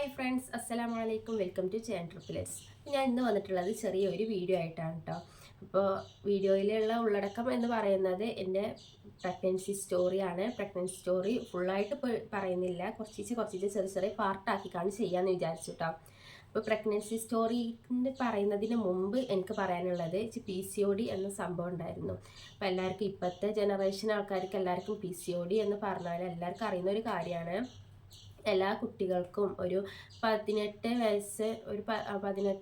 Hi friends, അസ്സലാമു അലൈക്കും. Welcome to ചേൻ ട്രിപ്പിൾസ്. ഞാൻ ഇന്ന് വന്നിട്ടുള്ളത് ചെറിയൊരു വീഡിയോ ആയിട്ടാണ് കേട്ടോ. അപ്പോൾ വീഡിയോയിലുള്ള ഉള്ളടക്കം എന്ന് പറയുന്നത് എൻ്റെ പ്രഗ്നൻസി സ്റ്റോറിയാണ്. പ്രഗ്നൻസി സ്റ്റോറി ഫുള്ളായിട്ട് പറയുന്നില്ല, കുറച്ച് ചെറിയ ചെറിയ പാർട്ടാക്കിക്കാണ് ചെയ്യാമെന്ന് വിചാരിച്ചു കേട്ടോ. അപ്പോൾ പ്രഗ്നൻസി സ്റ്റോറി പറയുന്നതിന് മുമ്പ് എനിക്ക് പറയാനുള്ളത് PCOD എന്ന സംഭവം ഉണ്ടായിരുന്നു. അപ്പോൾ എല്ലാവർക്കും ഇപ്പോഴത്തെ ജനറേഷൻ ആൾക്കാർക്ക് എല്ലാവർക്കും PCOD എന്ന് പറഞ്ഞാൽ എല്ലാവർക്കും അറിയുന്ന ഒരു കാര്യമാണ്. എല്ലാ കുട്ടികൾക്കും ഒരു 18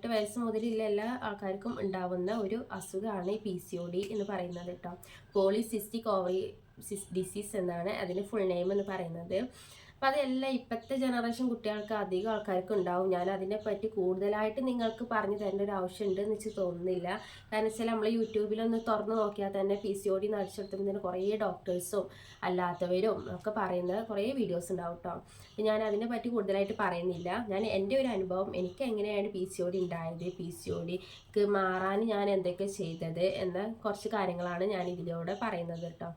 വയസ്സ് മുതലുള്ള എല്ലാ ആൾക്കാർക്കും ഉണ്ടാവുന്ന ഒരു അസുഖമാണ് ഈ PCOD എന്ന് പറയുന്നത് കേട്ടോ. പോളിസിസ്റ്റിക് ഓവറി ഡിസീസ് എന്നാണ് അതിന് ഫുൾ നെയിം എന്ന് പറയുന്നത്. അപ്പം അതെല്ലാം ഇപ്പോഴത്തെ ജനറേഷൻ കുട്ടികൾക്ക് അധികം ആൾക്കാർക്ക് ഉണ്ടാവും. ഞാൻ അതിനെപ്പറ്റി കൂടുതലായിട്ട് നിങ്ങൾക്ക് പറഞ്ഞു തരേണ്ട ഒരു ആവശ്യമുണ്ട് എന്ന് വെച്ച് തോന്നുന്നില്ല. കാരണം വെച്ചാൽ നമ്മൾ യൂട്യൂബിലൊന്ന് തുറന്ന് നോക്കിയാൽ തന്നെ PCOD നടിച്ചെടുത്തതിന് കുറേ ഡോക്ടേഴ്സും അല്ലാത്തവരും ഒക്കെ പറയുന്ന കുറേ വീഡിയോസ് ഉണ്ടാവും കേട്ടോ. ഞാൻ അതിനെപ്പറ്റി കൂടുതലായിട്ട് പറയുന്നില്ല. ഞാൻ എൻ്റെ ഒരു അനുഭവം, എനിക്ക് എങ്ങനെയാണ് PCOD ഉണ്ടായത്, PCODക്ക് മാറാൻ ഞാൻ എന്തൊക്കെ ചെയ്തത് എന്ന കുറച്ച് കാര്യങ്ങളാണ് ഞാൻ ഇതിലൂടെ പറയുന്നത് കേട്ടോ.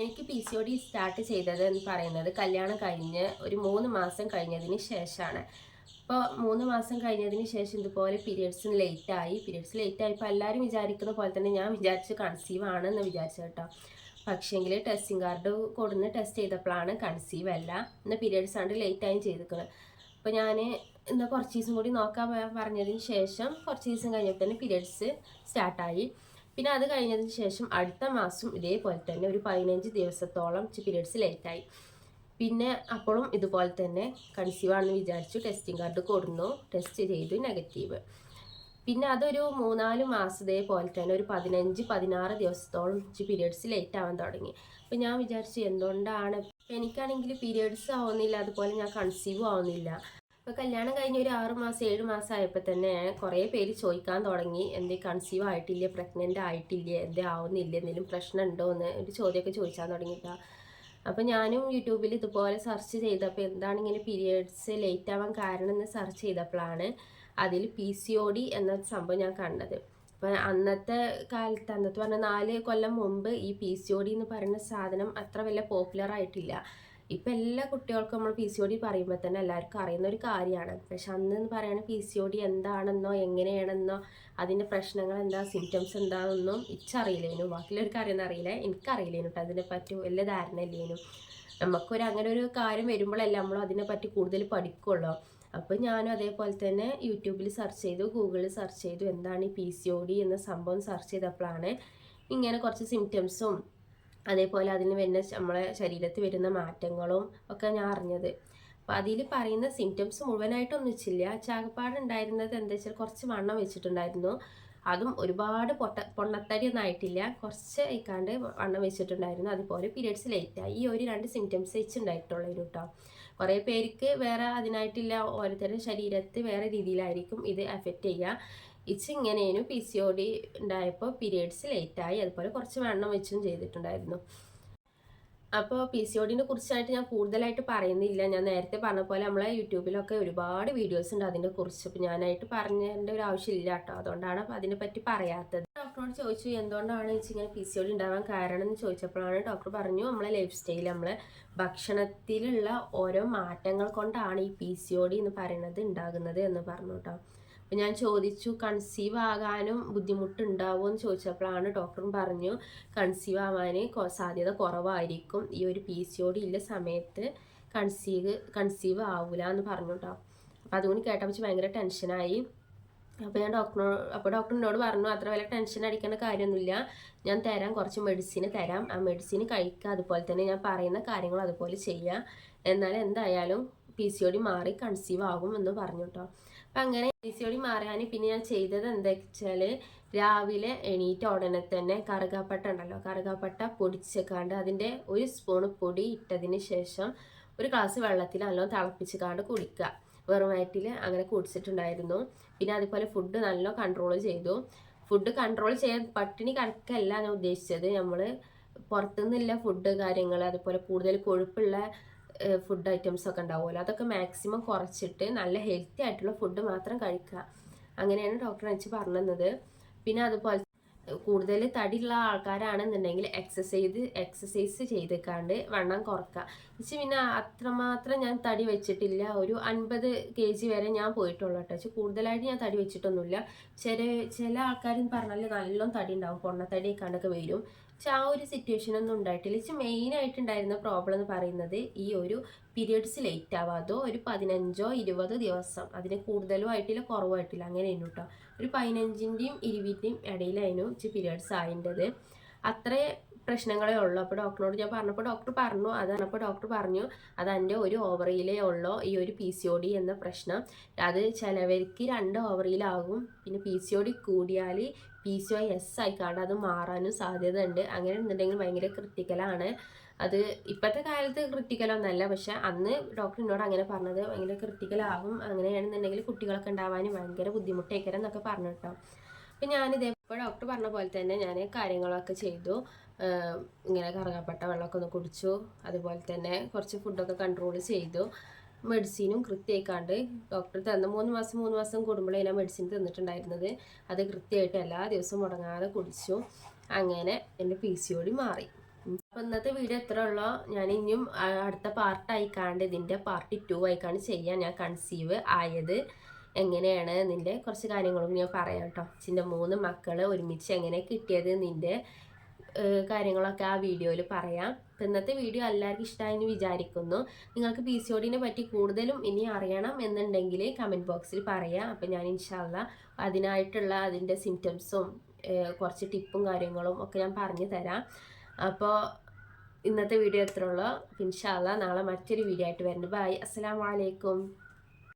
എനിക്ക് PCOD സ്റ്റാർട്ട് ചെയ്തത് എന്ന് പറയുന്നത് കല്യാണം കഴിഞ്ഞ് ഒരു 3 മാസം കഴിഞ്ഞതിന് ശേഷമാണ്. അപ്പോൾ 3 മാസം കഴിഞ്ഞതിന് ശേഷം ഇതുപോലെ പീരിയഡ്സ് ലേറ്റ് ആയപ്പോൾ എല്ലാവരും വിചാരിക്കുന്ന പോലെ തന്നെ ഞാൻ വിചാരിച്ചു കൺസീവ് ആണെന്ന് വിചാരിച്ചു കേട്ടോ. പക്ഷേങ്കിൽ ടെസ്റ്റിംഗ് കാർഡ് കൊടുന്ന് ടെസ്റ്റ് ചെയ്തപ്പോഴാണ് കൺസീവ് അല്ല, എന്നാൽ പീരിയഡ്സ് ആണ് ലേറ്റായും ചെയ്തിരിക്കുന്നത്. അപ്പോൾ ഞാൻ എന്നാൽ കുറച്ച് ദിവസം കൂടി നോക്കാൻ പറഞ്ഞതിന് ശേഷം കുറച്ച് ദിവസം കഴിഞ്ഞപ്പോൾ തന്നെ പീരിയഡ്സ് സ്റ്റാർട്ടായി. പിന്നെ അത് കഴിഞ്ഞതിന് ശേഷം അടുത്ത മാസം ഇതേപോലെ തന്നെ ഒരു 15 ദിവസത്തോളം പീരിയഡ്സ് ലേറ്റായി. പിന്നെ അപ്പോഴും ഇതുപോലെ തന്നെ കൺസീവ് ആണെന്ന് വിചാരിച്ചു ടെസ്റ്റിംഗ് കാർഡ് കൊടുന്നു, ടെസ്റ്റ് ചെയ്തു, നെഗറ്റീവ്. പിന്നെ അതൊരു 3-4 മാസം ഇതേപോലെ തന്നെ ഒരു 15-16 ദിവസത്തോളം പീരിയഡ്സ് ലേറ്റ് ആവാൻ തുടങ്ങി. അപ്പം ഞാൻ വിചാരിച്ചു എന്തുകൊണ്ടാണ്, എനിക്കാണെങ്കിൽ പീരിയഡ്സ് ആവുന്നില്ല, അതുപോലെ ഞാൻ കൺസീവും ആവുന്നില്ല. ഇപ്പോൾ കല്യാണം കഴിഞ്ഞ് ഒരു 6 മാസം 7 മാസം ആയപ്പോൾ തന്നെ കുറേ പേര് ചോദിക്കാൻ തുടങ്ങി, എന്തേ കൺസീവ് ആയിട്ടില്ല, പ്രഗ്നൻ്റ് ആയിട്ടില്ല, എന്തേ ആവുന്നില്ല, എന്തെങ്കിലും പ്രശ്നം ഉണ്ടോ എന്ന് ഒരു ചോദ്യമൊക്കെ ചോദിക്കാൻ തുടങ്ങിയിട്ടാണ്. അപ്പോൾ ഞാനും യൂട്യൂബിൽ ഇതുപോലെ സെർച്ച് ചെയ്തപ്പോൾ എന്താണ് ഇങ്ങനെ പീരിയഡ്സ് ലേറ്റ് ആവാൻ കാരണം എന്ന് സെർച്ച് ചെയ്തപ്പോഴാണ് അതിൽ PCOD എന്ന സംഭവം ഞാൻ കണ്ടത്. അപ്പോൾ അന്നത്തെ പറഞ്ഞാൽ 4 കൊല്ലം മുമ്പ് ഈ PCOD എന്ന് പറയുന്ന സാധനം അത്ര വലിയ പോപ്പുലർ ആയിട്ടില്ല. ഇപ്പം എല്ലാ കുട്ടികൾക്കും നമ്മൾ PCOD പറയുമ്പോൾ തന്നെ എല്ലാവർക്കും അറിയുന്ന ഒരു കാര്യമാണ്. പക്ഷെ അന്ന് പറയുന്നത് PCOD എന്താണെന്നോ എങ്ങനെയാണെന്നോ അതിൻ്റെ പ്രശ്നങ്ങൾ എന്താ, സിംറ്റംസ് എന്താണെന്നൊന്നും ഇച്ചറിയില്ലേനു. ബാക്കിയുള്ളവർക്ക് അറിയുന്നറിയില്ല, എനിക്കറിയില്ലേനു കേട്ടോ. അതിനെപ്പറ്റി വലിയ ധാരണ ഇല്ലേനു. നമുക്കൊരു അങ്ങനെ ഒരു കാര്യം വരുമ്പോഴല്ലേ നമ്മൾ അതിനെപ്പറ്റി കൂടുതൽ പഠിക്കുള്ളൂ. അപ്പോൾ ഞാനും അതേപോലെ തന്നെ യൂട്യൂബിൽ സെർച്ച് ചെയ്തു, ഗൂഗിളിൽ സെർച്ച് ചെയ്തു, എന്താണ് ഈ PCOD എന്ന സംഭവം സെർച്ച് ചെയ്തപ്പോഴാണ് ഇങ്ങനെ കുറച്ച് സിംറ്റംസും അതേപോലെ അതിന് വരുന്ന നമ്മളെ ശരീരത്തിൽ വരുന്ന മാറ്റങ്ങളും ഒക്കെ ഞാൻ അറിഞ്ഞത്. അപ്പോൾ അതിൽ പറയുന്ന സിംറ്റംസ് മുഴുവനായിട്ടൊന്നും വെച്ചില്ല. ചാകപ്പാടുണ്ടായിരുന്നത് എന്താ വെച്ചാൽ കുറച്ച് വണ്ണം വെച്ചിട്ടുണ്ടായിരുന്നു. അതും ഒരുപാട് പൊണ്ണത്തടി ഒന്നും ആയിട്ടില്ല, കുറച്ച് ഇക്കാണ്ട് വണ്ണം വെച്ചിട്ടുണ്ടായിരുന്നു. അതുപോലെ പീരിയഡ്സ് ലേറ്റായി. ഈ ഒരു 2 സിംറ്റംസ് വെച്ചുണ്ടായിട്ടുള്ളൂ കേട്ടോ. കുറേ പേർക്ക് വേറെ അതിനായിട്ടില്ല, ഓരോരുത്തരുടെ ശരീരത്തിൽ വേറെ രീതിയിലായിരിക്കും ഇത് എഫക്റ്റ് ചെയ്യുക. ഇങ്ങനെയാണ് PCOD ഉണ്ടായപ്പോൾ പീരിയഡ്സ് ലേറ്റായി, അതുപോലെ കുറച്ച് വണ്ണം വെച്ചും ചെയ്തിട്ടുണ്ടായിരുന്നു. അപ്പോൾ PCODനെ കുറിച്ചായിട്ട് ഞാൻ കൂടുതലായിട്ട് പറയുന്നില്ല. ഞാൻ നേരത്തെ പറഞ്ഞ പോലെ നമ്മളെ യൂട്യൂബിലൊക്കെ ഒരുപാട് വീഡിയോസ് ഉണ്ട് അതിനെ കുറിച്ച്. അപ്പോൾ ഞാനായിട്ട് പറഞ്ഞതിൻ്റെ ഒരു ആവശ്യമില്ല കേട്ടോ, അതുകൊണ്ടാണ് അതിനെപ്പറ്റി പറയാത്തത്. ഡോക്ടറോട് ചോദിച്ചു എന്തുകൊണ്ടാണ് ഇങ്ങനെ PCOD ഉണ്ടാവാൻ കാരണം എന്ന് ചോദിച്ചപ്പോഴാണ് ഡോക്ടർ പറഞ്ഞു നമ്മളെ ലൈഫ് സ്റ്റൈൽ, നമ്മളെ ഭക്ഷണത്തിലുള്ള ഓരോ മാറ്റങ്ങൾ കൊണ്ടാണ് ഈ PCOD എന്ന് പറയുന്നത് ഉണ്ടാകുന്നത് എന്ന് പറഞ്ഞു കേട്ടോ. അപ്പം ഞാൻ ചോദിച്ചു കൺസീവ് ആകാനും ബുദ്ധിമുട്ടുണ്ടാവുമോ എന്ന് ചോദിച്ചപ്പോഴാണ് ഡോക്ടറും പറഞ്ഞു കൺസീവ് ആവാൻ സാധ്യത കുറവായിരിക്കും, ഈ ഒരു PCOD ഉള്ള സമയത്ത് കൺസീവ് ആവില്ല എന്ന് പറഞ്ഞു കേട്ടോ. അപ്പോൾ അതുകൊണ്ട് കേട്ടപ്പോൾ ഭയങ്കര ടെൻഷനായി. അപ്പോൾ ഞാൻ ഡോക്ടറിനോട് പറഞ്ഞു അത്ര വലിയ ടെൻഷൻ അടിക്കേണ്ട കാര്യമൊന്നുമില്ല, ഞാൻ തരാം, കുറച്ച് മെഡിസിൻ തരാം, ആ മെഡിസിൻ കഴിക്കുക, അതുപോലെ തന്നെ ഞാൻ പറയുന്ന കാര്യങ്ങൾ അതുപോലെ ചെയ്യുക, എന്നാൽ എന്തായാലും PCOD മാറി കൺസീവ് ആകും എന്ന് പറഞ്ഞു കേട്ടോ. അപ്പം അങ്ങനെ PCOD മാറാൻ പിന്നെ ഞാൻ ചെയ്തത് എന്താ വെച്ചാൽ രാവിലെ എണീറ്റ ഉടനെ തന്നെ കറുകാപ്പട്ട ഉണ്ടല്ലോ, കറുകാപ്പട്ട പൊടിച്ചേക്കാണ്ട് അതിൻ്റെ 1 സ്പൂൺ പൊടി ഇട്ടതിന് ശേഷം ഒരു ഗ്ലാസ് വെള്ളത്തിൽ നല്ലോണം തിളപ്പിച്ചേക്കാണ്ട് കുടിക്കുക. വെറും വയറ്റിൽ അങ്ങനെ കുടിച്ചിട്ടുണ്ടായിരുന്നു. പിന്നെ അതുപോലെ ഫുഡ് നല്ല കൺട്രോൾ ചെയ്തു. ഫുഡ് കൺട്രോൾ ചെയ്യാൻ പട്ടിണി കിടക്കല്ല ഞാൻ ഉദ്ദേശിച്ചത്, നമ്മൾ പുറത്തുനിന്നുള്ള ഫുഡ് കാര്യങ്ങൾ, അതുപോലെ കൂടുതൽ കൊഴുപ്പുള്ള ഫുഡ് ഐറ്റംസ് ഒക്കെ ഉണ്ടാവുമല്ലോ, അതൊക്കെ മാക്സിമം കുറച്ചിട്ട് നല്ല ഹെൽത്തി ആയിട്ടുള്ള ഫുഡ് മാത്രം കഴിക്കുക. അങ്ങനെയാണ് ഡോക്ടർ എനിക്ക് പറഞ്ഞു തന്നത്. പിന്നെ അതുപോലെ കൂടുതൽ തടിയുള്ള ആൾക്കാരാണെന്നുണ്ടെങ്കിൽ എക്സസൈസ് ചെയ്തേക്കാണ്ട് വണ്ണം കുറക്കുക. പക്ഷെ പിന്നെ അത്രമാത്രം ഞാൻ തടി വെച്ചിട്ടില്ല. ഒരു 50 kg വരെ ഞാൻ പോയിട്ടുള്ളൂ കേട്ടോ. പക്ഷെ കൂടുതലായിട്ട് ഞാൻ തടി വെച്ചിട്ടൊന്നുമില്ല. ചില ആൾക്കാരെന്ന് പറഞ്ഞാൽ നല്ലോണം തടി ഉണ്ടാവും, പൊണ്ണത്തടിയൊക്കെ വരും. പക്ഷെ ആ ഒരു സിറ്റുവേഷൻ ഒന്നും ഉണ്ടായിട്ടില്ല. പക്ഷെ മെയിനായിട്ടുണ്ടായിരുന്ന പ്രോബ്ലം എന്ന് പറയുന്നത് ഈ ഒരു പീരിയഡ്സ് ലേറ്റ് ആവാതോ ഒരു 15-20 ദിവസം, അതിന് കൂടുതലും ആയിട്ടില്ല കുറവായിട്ടില്ല, അങ്ങനെയായിരുന്നു കേട്ടോ. ഒരു 15-ൻ്റെയും 20-ൻ്റെയും ഇടയിലായിരുന്നു പീരിയഡ്സ് ആയിൻ്റെത്. അത്രേ പ്രശ്നങ്ങളേ ഉള്ളൂ. അപ്പോൾ ഡോക്ടറോട് ഞാൻ പറഞ്ഞപ്പോൾ ഡോക്ടർ പറഞ്ഞു അത് എൻ്റെ ഒരു ഓവറിയിലേ ഉള്ളൂ ഈ ഒരു PCOD എന്ന പ്രശ്നം. അത് ചിലവർക്ക് 2 ഓവറിയിലാകും. പിന്നെ PCOD കൂടിയാൽ PCOS ആയിക്കാണ്ട് അത് മാറാനും സാധ്യത ഉണ്ട്. അങ്ങനെ ഉണ്ടെങ്കിൽ ഭയങ്കര ക്രിട്ടിക്കലാണ്. അത് ഇപ്പോഴത്തെ കാലത്ത് ക്രിട്ടിക്കലൊന്നല്ല, പക്ഷെ അന്ന് ഡോക്ടർ എന്നോട് അങ്ങനെ പറഞ്ഞത് ഭയങ്കര ക്രിട്ടിക്കലാകും, അങ്ങനെയാണെന്നുണ്ടെങ്കിൽ കുട്ടികളൊക്കെ ഉണ്ടാവാനും ഭയങ്കര ബുദ്ധിമുട്ടേക്കരം എന്നൊക്കെ പറഞ്ഞു കേട്ടോ. അപ്പം ഞാനിതേപ്പോൾ ഡോക്ടർ പറഞ്ഞ പോലെ തന്നെ ഞാൻ കാര്യങ്ങളൊക്കെ ചെയ്തു. ഇങ്ങനെ കറുകപ്പട്ട വെള്ളമൊക്കെ ഒന്ന് കുടിച്ചു, അതുപോലെ തന്നെ കുറച്ച് ഫുഡൊക്കെ കൺട്രോൾ ചെയ്തു. മെഡിസിനും കൃത്യമായിക്കാണ്ട് ഡോക്ടർ തന്ന 3 മാസം കൂടുമ്പോഴേ ഞാൻ മെഡിസിൻ തന്നിട്ടുണ്ടായിരുന്നത്. അത് കൃത്യമായിട്ട് എല്ലാ ദിവസവും മുടങ്ങാതെ കുടിച്ചു. അങ്ങനെ എൻ്റെ PCOD മാറി. അപ്പോൾ ഇന്നത്തെ വീഡിയോ എത്ര ഉള്ളോ, ഞാൻ ഇനിയും അടുത്ത പാർട്ടായിക്കാണ്ട് ഇതിൻ്റെ പാർട്ട് 2 ആയിക്കാണ്ട് ചെയ്യാൻ. ഞാൻ കൺസീവ് ആയത് എങ്ങനെയാണ് നിൻ്റെ കുറച്ച് കാര്യങ്ങളും ഞാൻ പറയാം കേട്ടോ. എൻ്റെ 3 മക്കൾ ഒരുമിച്ച് എങ്ങനെ കിട്ടിയത് നിൻ്റെ കാര്യങ്ങളൊക്കെ ആ വീഡിയോയിൽ പറയാം. ഇന്നത്തെ വീഡിയോ എല്ലാവർക്കും ഇഷ്ടമായെന്ന് വിചാരിക്കുന്നു. നിങ്ങൾക്ക് PCODനെ പറ്റി കൂടുതലും ഇനി അറിയണം എന്നുണ്ടെങ്കിൽ കമൻറ്റ് ബോക്സിൽ പറയാം. അപ്പം ഞാൻ ഇൻഷാ അല്ലാ അതിനായിട്ടുള്ള അതിൻ്റെ സിംറ്റംസും കുറച്ച് ടിപ്പും കാര്യങ്ങളും ഒക്കെ ഞാൻ പറഞ്ഞു തരാം. അപ്പോൾ ഇന്നത്തെ വീഡിയോ എത്ര ഉള്ളൂ. ഇൻഷാ അല്ലാ നാളെ മറ്റൊരു വീഡിയോ ആയിട്ട് വരുന്നുണ്ട്. ബൈ, അസ്സലാമു അലൈക്കും.